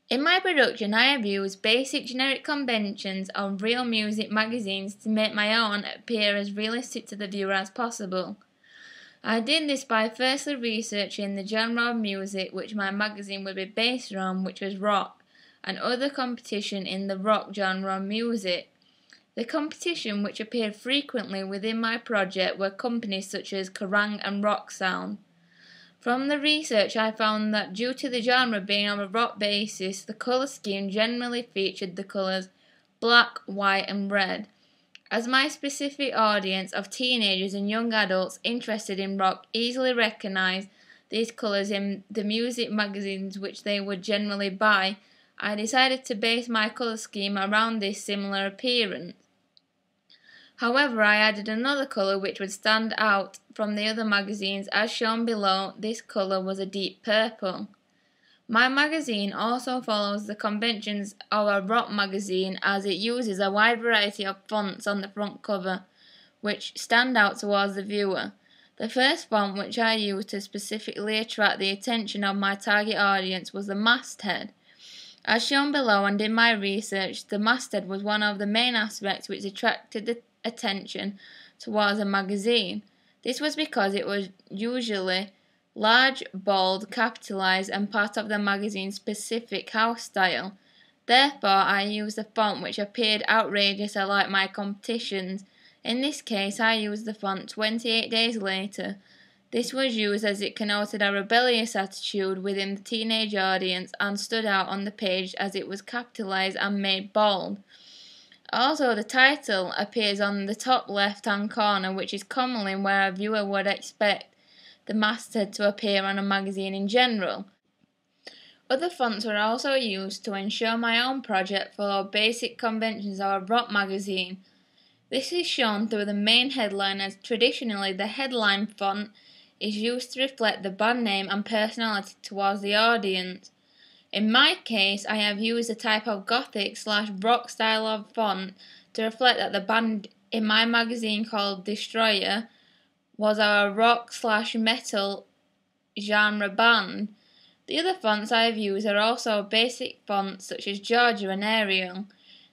In my production, I have used basic generic conventions of real music magazines to make my own appear as realistic to the viewer as possible. I did this by firstly researching the genre of music which my magazine would be based on, which was rock, and other competition in the rock genre of music. The competition which appeared frequently within my project were companies such as Kerrang and Rock Sound. From the research, I found that due to the genre being on a rock basis, the colour scheme generally featured the colours black, white and red. As my specific audience of teenagers and young adults interested in rock easily recognised these colours in the music magazines which they would generally buy, I decided to base my colour scheme around this similar appearance. However, I added another colour which would stand out from the other magazines. As shown below, this colour was a deep purple. My magazine also follows the conventions of a rock magazine as it uses a wide variety of fonts on the front cover, which stand out towards the viewer. The first font which I used to specifically attract the attention of my target audience was the masthead. As shown below and in my research, the masthead was one of the main aspects which attracted the attention towards a magazine. This was because it was usually large, bold, capitalized and part of the magazine's specific house style. Therefore, I used a font which appeared outrageous like my competitions. In this case, I used the font 28 Days Later. This was used as it connoted a rebellious attitude within the teenage audience and stood out on the page as it was capitalized and made bold. Also, the title appears on the top left-hand corner, which is commonly where a viewer would expect the masthead to appear on a magazine in general. Other fonts were also used to ensure my own project followed basic conventions of a rock magazine. This is shown through the main headline, as traditionally the headline font is used to reflect the band name and personality towards the audience. In my case, I have used a type of gothic/rock style of font to reflect that the band in my magazine, called Destroyer, was a rock/metal genre band. The other fonts I have used are also basic fonts such as Georgia and Arial.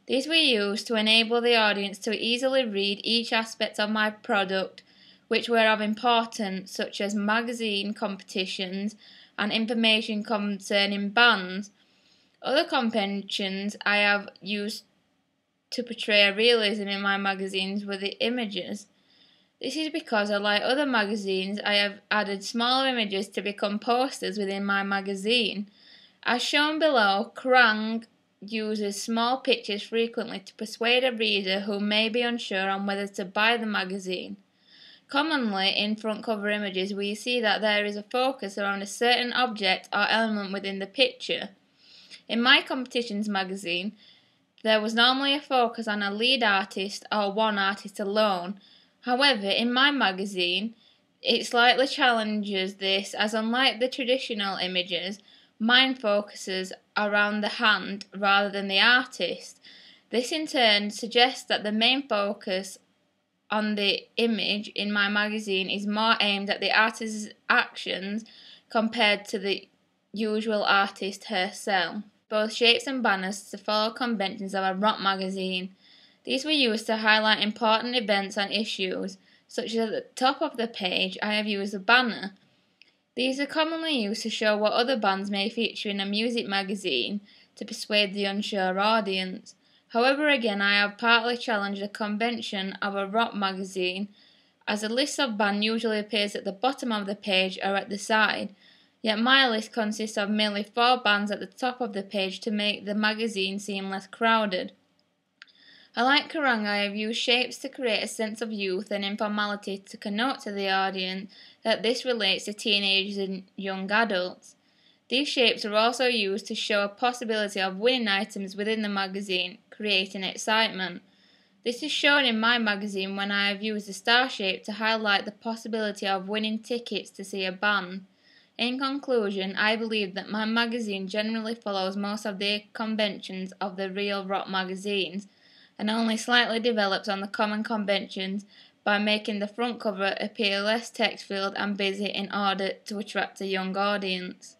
These were used to enable the audience to easily read each aspect of my product which were of importance, such as magazine competitions and information concerning bands. Other conventions I have used to portray a realism in my magazines were the images. This is because, unlike other magazines, I have added smaller images to become posters within my magazine. As shown below, Kerrang uses small pictures frequently to persuade a reader who may be unsure on whether to buy the magazine. Commonly, in front cover images, we see that there is a focus around a certain object or element within the picture. In my competitions magazine, there was normally a focus on a lead artist or one artist alone. However, in my magazine, it slightly challenges this, as unlike the traditional images, mine focuses around the hand rather than the artist. This in turn suggests that the main focus on the image in my magazine is more aimed at the artist's actions compared to the usual artist herself. Both shapes and banners to follow conventions of a rock magazine. These were used to highlight important events and issues, such as at the top of the page I have used a banner. These are commonly used to show what other bands may feature in a music magazine to persuade the unsure audience. However, again, I have partly challenged the convention of a rock magazine, as a list of bands usually appears at the bottom of the page or at the side, yet my list consists of merely 4 bands at the top of the page to make the magazine seem less crowded. Like Kerrang, I have used shapes to create a sense of youth and informality to connote to the audience that this relates to teenagers and young adults. These shapes are also used to show a possibility of winning items within the magazine, creating excitement. This is shown in my magazine when I have used the star shape to highlight the possibility of winning tickets to see a band. In conclusion, I believe that my magazine generally follows most of the conventions of the real rock magazines, and only slightly develops on the common conventions by making the front cover appear less text-filled and busy in order to attract a young audience.